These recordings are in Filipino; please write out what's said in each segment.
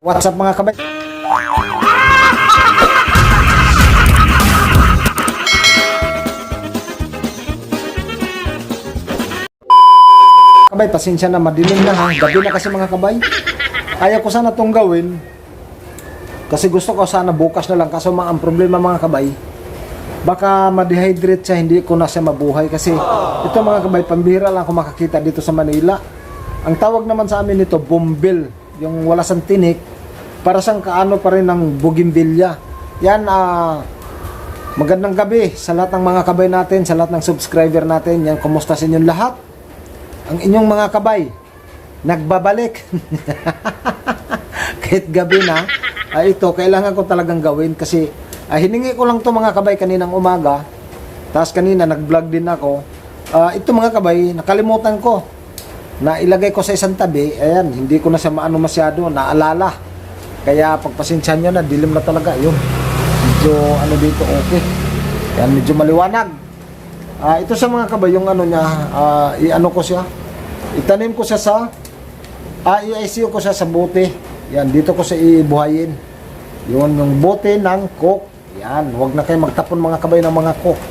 What's up mga kabay? Kabay, pasensya na, madilim na ha. Gabi na kasi mga kabay. Kaya ko sana itong gawin. Kasi gusto ko sana bukas na lang. Kaso ang problema mga kabay, baka ma-dehydrate siya, hindi ko na siya mabuhay. Kasi ito mga kabay, pambihira lang ako makakita dito sa Manila. Ang tawag naman sa amin ito, bumbil. Yung wala sang tinik. Para siyang kaano pa rin ng bougainvillea. Yan, magandang gabi sa lahat ng mga kabay natin, sa lahat ng subscriber natin. Yan, kumusta sa inyong lahat? Ang inyong mga kabay, nagbabalik. Kahit gabi na, ito, kailangan ko talagang gawin kasi hiningi ko lang to mga kabay kaninang umaga. Tapos kanina, nag-vlog din ako. Ito mga kabay, nakalimutan ko na ilagay ko sa isang tabi. Ayan, hindi ko na siya maano masyado, naalala. Kaya pagpasensyahan nyo na, dilim na talaga. Yun, medyo ano dito, okay. Yan, medyo maliwanag. Ito sa mga kabay, yung ano niya, i-ano ko siya. Itanim ko siya sa, i-ICU ko siya sa bote. Yan, dito ko siya ibuhayin. Yun, yung bote ng coke. Yan, huwag na kayo magtapon mga kabay ng mga coke.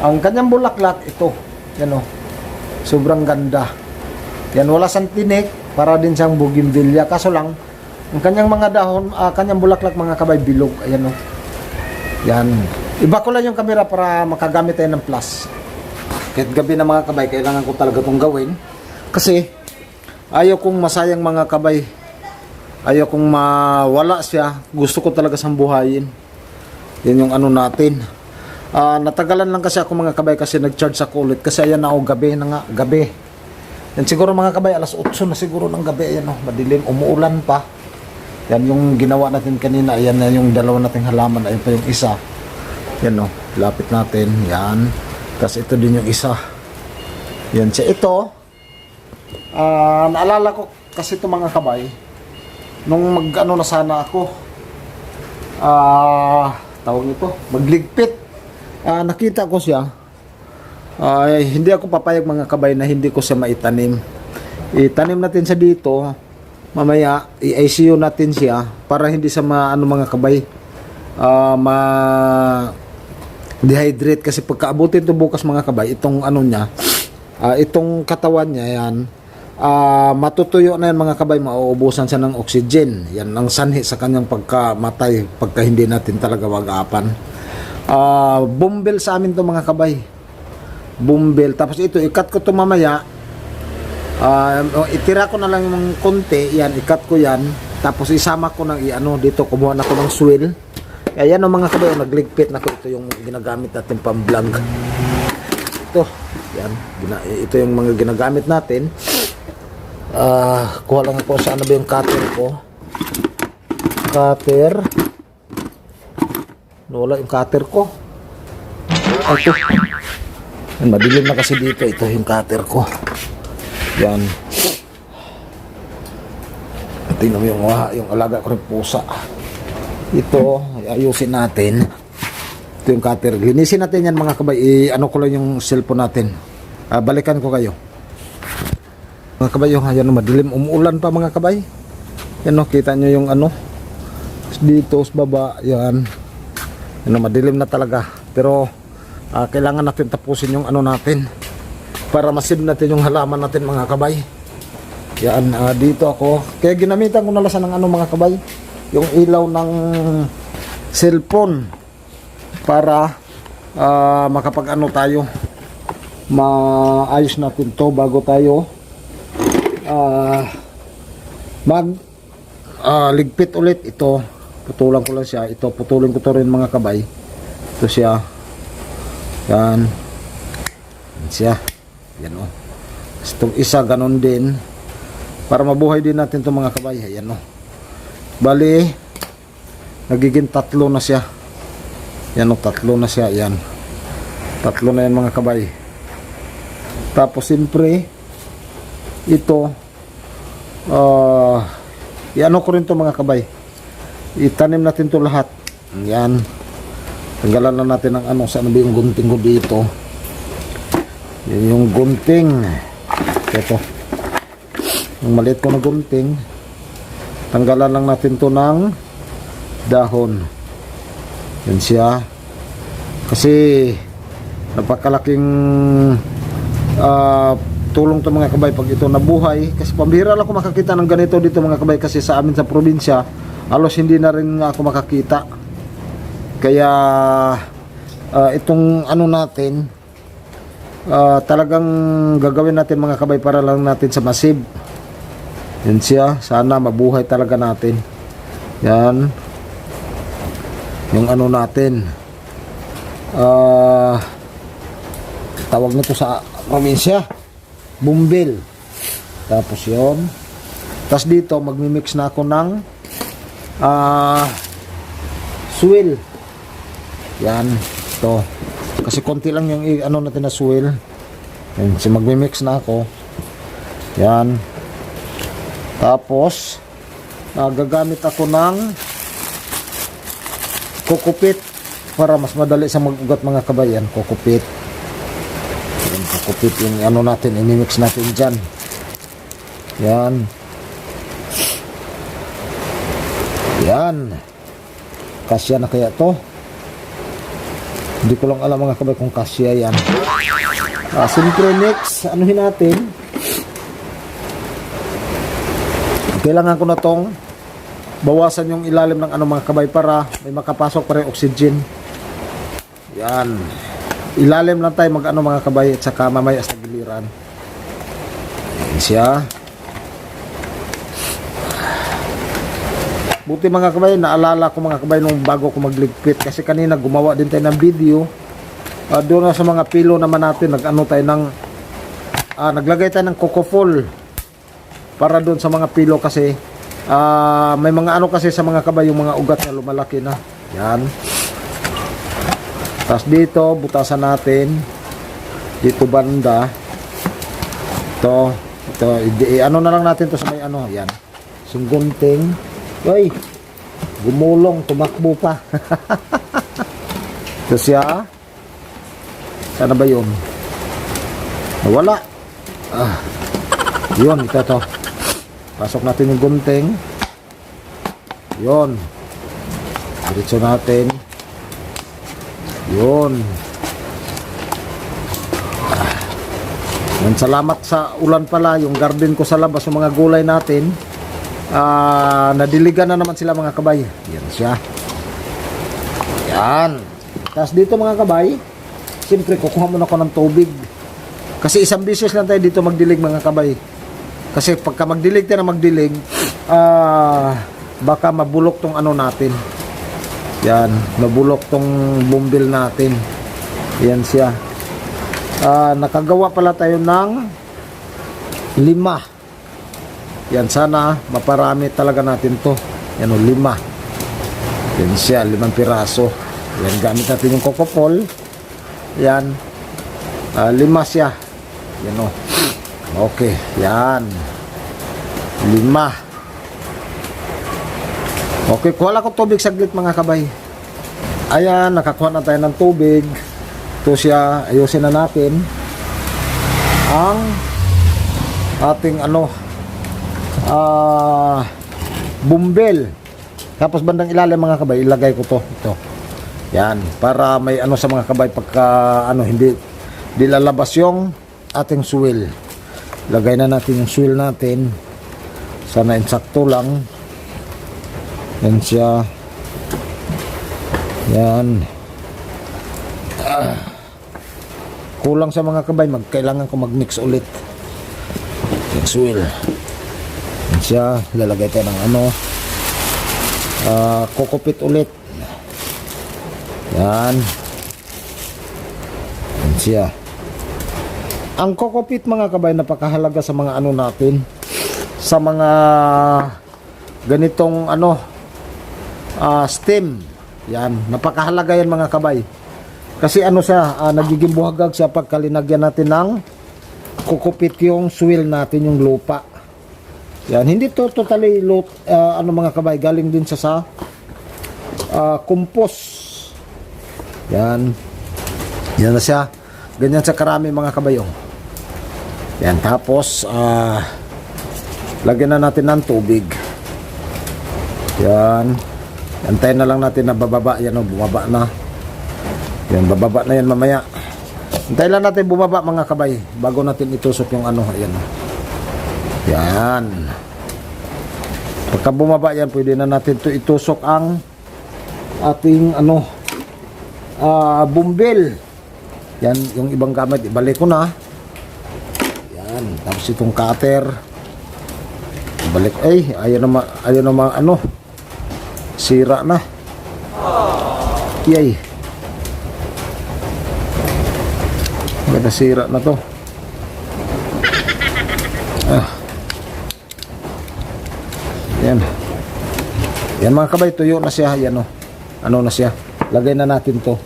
Ang kanyang bulaklak, ito. Yan o, sobrang ganda. Yan, wala sang tinik, para din siyang bougainvillea. Kaso lang, ang kanyang mga dahon, kanyang bulaklak mga kabay, bilog. Ayan o. Yan. Iba ko lang yung camera para makagamit tayo ng plus. Kahit gabi na mga kabay, kailangan ko talaga itong gawin. Kasi, ayaw kong masayang mga kabay. Ayaw kong mawala siya. Gusto ko talaga siyang buhayin. Yan yung ano natin. Natagalan lang kasi ako mga kabay kasi nag-charge ako ulit. Kasi ayan na ako, gabi na nga, gabi. Yan siguro mga kabay, alas 8 na siguro ng gabi. Ayan o, madilim, umuulan pa. Yan yung ginawa natin kanina. Ayan na yung dalawa nating halaman. Ayan pa yung isa. Yan o, lapit natin. Yan. Tapos ito din yung isa. Yan siya. Ito, naalala ko kasi ito mga kabay. Nung mag-ano na sana ako, tawag ito, magligpit. Nakita ko siya. Hindi ako papayag mga kabay na hindi ko siya maitanim. Itanim natin siya dito. Mamaya i-ICU natin siya para hindi sa mga kabay ma-dehydrate kasi pagkaabutin to bukas mga kabay, itong ano niya, itong katawan niya yan, matutuyo na yan mga kabay, mauubusan siya ng oxygen. Yan ang sanhi sa kanyang pagkamatay pagka hindi natin talaga wag-apan. Bumbil sa amin to mga kabay, bumbil. Tapos ito, ikat ko to mamaya. Itira ko na lang yung konti, yan, ikat ko yan, tapos isama ko ng i-ano dito, kumuha na ko ng swill. Ayan o mga kabay, nagligpit na ko. Ito yung ginagamit natin pang vlog. Ito, yan, ito yung mga ginagamit natin. Kuha lang ako sa ano ba yung cutter ko. Cutter. Wala yung cutter ko. Ito. Madilim na kasi dito, ito yung cutter ko. Yan. Tingnan mo yung alaga ko rin pusa. Ito, ayusin natin. Ito yung cutter. Linisin natin yan mga kabay. Ano ko lang yung cellphone natin. Balikan ko kayo. Mga kabay, yung ayan, madilim. Umuulan pa mga kabay. Yan o, kita nyo yung ano. Dito sa baba. Yan. Yan o, madilim na talaga. Pero, kailangan natin tapusin yung ano natin. Para masid natin yung halaman natin mga kabay. Yan, dito ako. Kaya ginamitan ko na lang ng ano mga kabay, yung ilaw ng cellphone para makapag ano tayo, maayos natin to bago tayo ligpit ulit. Ito, putulan ko lang siya. Ito, putulin ko to rin mga kabay. Ito siya. Yan. Yan siya. Yan o. Itong isa ganon din. Para mabuhay din natin itong mga kabay. Yan o. Bali, nagiging tatlo na siya. Yan o, tatlo na siya. Yan. Tatlo na yan mga kabay. Tapos siyempre, ito, i-ano ko rin ito mga kabay. Itanim natin ito lahat. Yan. Tanggalan na natin ang ano, saan ba yung gunting ko dito. Yan yung gunting. Ito. Yung maliit ko na gunting. Tanggalan lang natin to ng dahon. Yan siya. Kasi napakalaking tulong to mga kabay pag ito nabuhay. Kasi pambihira lang ako makakita ng ganito dito mga kabay, kasi sa amin sa probinsya halos hindi na rin ako makakita. Kaya itong ano natin, talagang gagawin natin mga kabay para lang natin sa masib. Yan siya, sana mabuhay talaga natin. Yan yung ano natin, tawag nito sa probinsya, bumbil. Tapos yon, tapos dito magmi-mix na ako ng swill. Yan, to kasi konti lang yung ano natin na swill. Yan, so magmi-mix na ako. Yan, tapos gagamit ako ng kokopit para mas madali sa mag-ugat mga kabayan. Kokopit. Yan, kokopit yung ano natin, i-mix natin dyan. Yan. Yan. Kasya na kaya to? Hindi ko lang alam mga kabay kung kasya yan. Siyempre next, anuhin natin. Kailangan ko na tong bawasan yung ilalim ng ano mga kabay para may makapasok pa rin oxygen. Yan. Ilalim lang tayo mag ano mga kabay, at saka mamaya sa giliran. Yan siya. Buti mga kabay, naalala ko mga kabay nung bago ko magligpit, kasi kanina gumawa din tayo ng video. Doon na sa mga pilo naman natin, nag-ano tayo ng naglagay tayo ng Cocofol para doon sa mga pilo, kasi may mga ano kasi sa mga kabay, yung mga ugat na lumalaki na. Yan. Tapos dito butasan natin dito banda. Ito ano na lang natin to sa may ano. Yan, sunggunting. Uy, gumulong, tumakbo pa. Ito siya. Sana ba yun? Nawala. Yun, ito to. Pasok natin yung gunting. Yun. Diretso natin. Yun. Yan, salamat sa ulan pala. Yung garden ko sa labas, yung mga gulay natin, nadiligan na naman sila mga kabay. Yan siya. Yan. Tapos dito mga kabay, siyempre kukuha muna ako ng tubig. Kasi isang beses lang tayo dito magdilig mga kabay. Kasi pagka magdilig tayo na magdilig, baka mabulok tong ano natin. Yan, mabulok tong bumbil natin. Yan siya. Nakagawa pala tayo ng 5. Yan, sana maparami talaga natin to. Yan o, 5. Yan siya, 5 piraso. Yan, gamit natin yung Cocofol. Yan, 5 siya. Yan o. Okay, yan. 5. Okay, kuha lang ko tubig saglit mga kabay. Ayan, nakakuha na tayo ng tubig. Ito siya, ayusin na natin ang ating ano, bumbil. Tapos bandang ilalim mga kabay, ilagay ko to. Ito. Yan, para may ano sa mga kabay pagka ano, hindi lalabas yung ating swill. Lagay na natin yung swill natin. Sana insakto lang. Yan siya. Yan. Kulang sa mga kabay, kailangan ko mag-mix ulit. Yung swill. Yan siya. Lalagay tayo ng ano, kokopit ulit. Yan. Yan siya. Ang kokopit mga kabay, napakahalaga sa mga ano natin, sa mga ganitong ano, stem. Yan, napakahalaga yan mga kabay. Kasi ano siya, nagiging buhagag siya pagka linagyan natin ng kokopit yung swill natin, yung lupa. Yan, hindi to totally ano mga kabay, galing din siya sa compost. Yan. Yan na siya. Ganyan sa karami mga kabayong. Yan, tapos lagyan na natin ng tubig. Yan. Antayin na lang natin na bababa. Yan o, bumaba na. Yan, bababa na yan mamaya. Antayin lang natin bumaba mga kabay bago natin itusok yung ano. Ayan. Yan. Pagka bumaba yan, pwede na natin to itusok ang ating ano, bumbil. Yan, yung ibang gamit, ibalik ko na. Yan, tapos itong cutter. Ibalik, ayaw naman, ano, sira na. Yay. May nasira na to. Yan. Yan mga kabay, tuyo na siya. Yan o. Ano na siya. Lagay na natin to.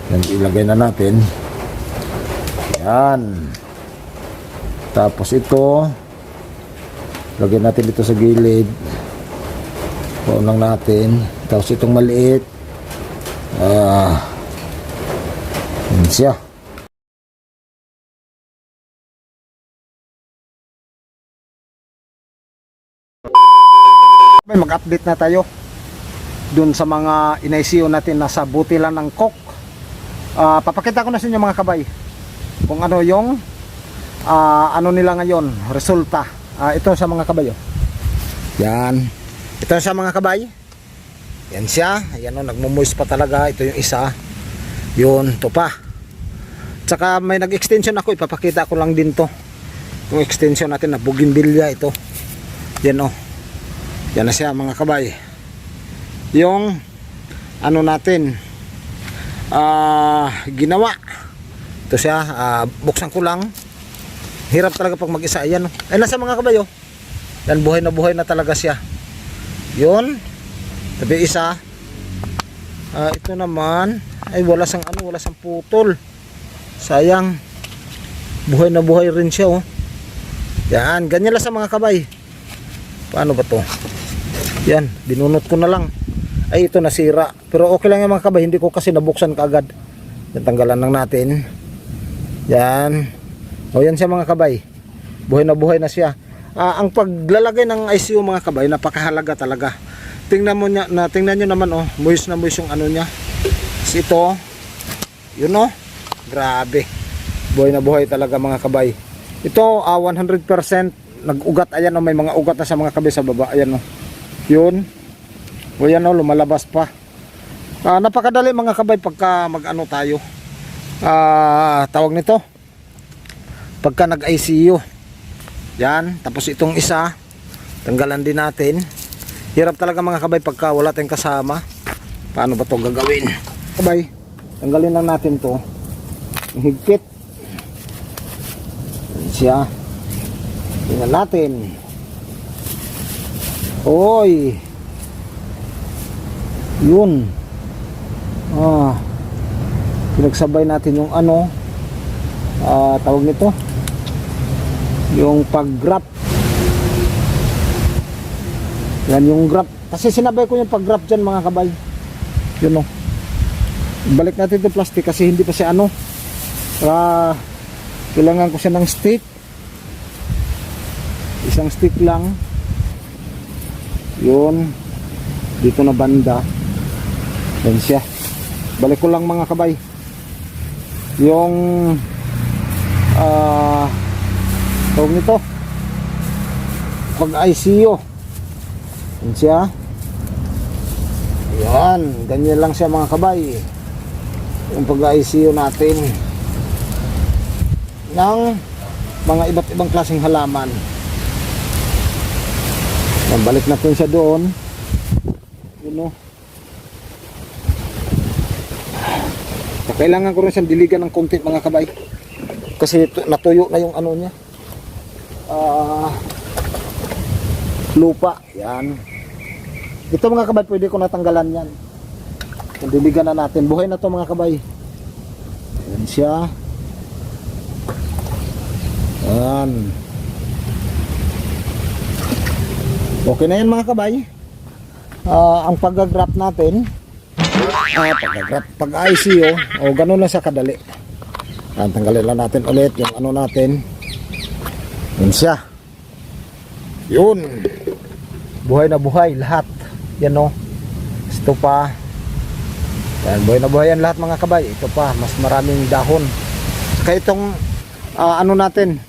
Yan, ilagay na natin. Yan. Tapos ito. Lagay natin dito sa gilid. Puon lang natin. Tapos itong maliit. Yan siya. Mag-update na tayo dun sa mga inaisiyo natin na sa butilan ng coke. Papakita ko na sa inyo mga kabay kung ano yung ano nila ngayon, resulta. Ito sa mga kabay. Yan. Ito sa mga kabay. Yan siya. Ayan o, nagmumoist pa talaga. Ito yung isa. Yun, ito pa. Tsaka may nag-extension ako. Ipapakita ko lang din to. Yung extension natin na bougainvillea ito. Yan o. Yan na siya mga kabay. Yung ano natin ginawa. Ito siya, buksan ko lang. Hirap talaga pag mag-isa. Ayan. Ay nasa mga kabay. Yan, buhay na talaga siya. Yun. Tabi isa. Ito naman ay wala sang ano, wala sang putol. Sayang. Buhay na buhay rin siya oh. Yan, ganyan lang sa mga kabay. Paano ba to? Yan, binunot ko na lang. Ay, ito nasira. Pero okay lang yung mga kabay. Hindi ko kasi nabuksan kaagad. Yan, tanggalan lang natin. Yan. O, yan siya mga kabay. Buhay na siya. Ang paglalagay ng ICU mga kabay, napakahalaga talaga. Tingnan nyo naman, oh. Moist na moist yung ano niya. Kasi ito, yun oh. Grabe. Buhay na buhay talaga mga kabay. Ito, 100% nag-ugat. Ayan oh, may mga ugat na sa mga kabay sa baba. Ayan oh. Yun. O yan o, lumalabas pa. Napakadali mga kabay pagka mag-ano tayo. Tawag nito. Pagka nag-ICU. Yan. Tapos itong isa, tanggalan din natin. Hirap talaga mga kabay pagka wala tayong kasama. Paano ba ito gagawin? Kabay, tanggalin lang natin to. Yung higpit. Yan siya. Tingnan natin. Oy. Yun. Pinagsabay natin yung ano, tawag nito, yung pag-grap. Yan yung grap. Kasi sinabay ko yung pag-grap dyan mga kabay. Yun o. Balik natin yung plastic kasi hindi pa siya ano. Kailangan ko siya ng stick. Isang stick lang. Yun. Dito na banda. Yan siya. Balik ko lang mga kabay. Yung tawag nito, pag-ICU. Yan siya. Yan. Ganyan lang siya mga kabay. Yung pag-ICU natin ng mga iba't ibang klaseng halaman. Yan, balik natin siya doon. Yun o. Kailangan ko rin siyang diligan ng konti mga kabay. Kasi natuyo na yung ano niya. Lupa. Yan. Ito mga kabay, pwede ko natanggalan yan. Diligan na natin. Buhay na to mga kabay. Yan siya. Yan. Okay na yan mga kabay. Ang pag-grap natin, pag-ICU, ganun lang sa kadali. Tanggalin lang natin ulit yung ano natin. Yun siya. Yun. Buhay na buhay lahat. Yan o. Ito pa. Yan, buhay na buhay yan lahat mga kabay. Ito pa, mas maraming dahon. Kaya itong ano natin,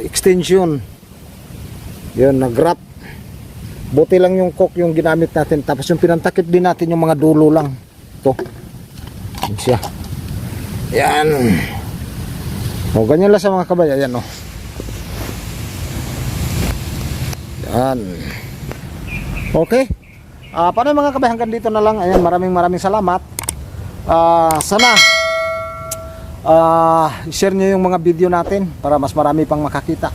extension. Yun, nag-wrap. Buti lang yung coke yung ginamit natin. Tapos yung pinantakip din natin yung mga dulo lang. Ito. Yan siya. Yan. O, ganyan lang sa mga kabay. Ayan o. Yan. Okay. Paano mga kabay, hanggang dito na lang. Ayan, maraming salamat. Sana share nyo yung mga video natin para mas marami pang makakita.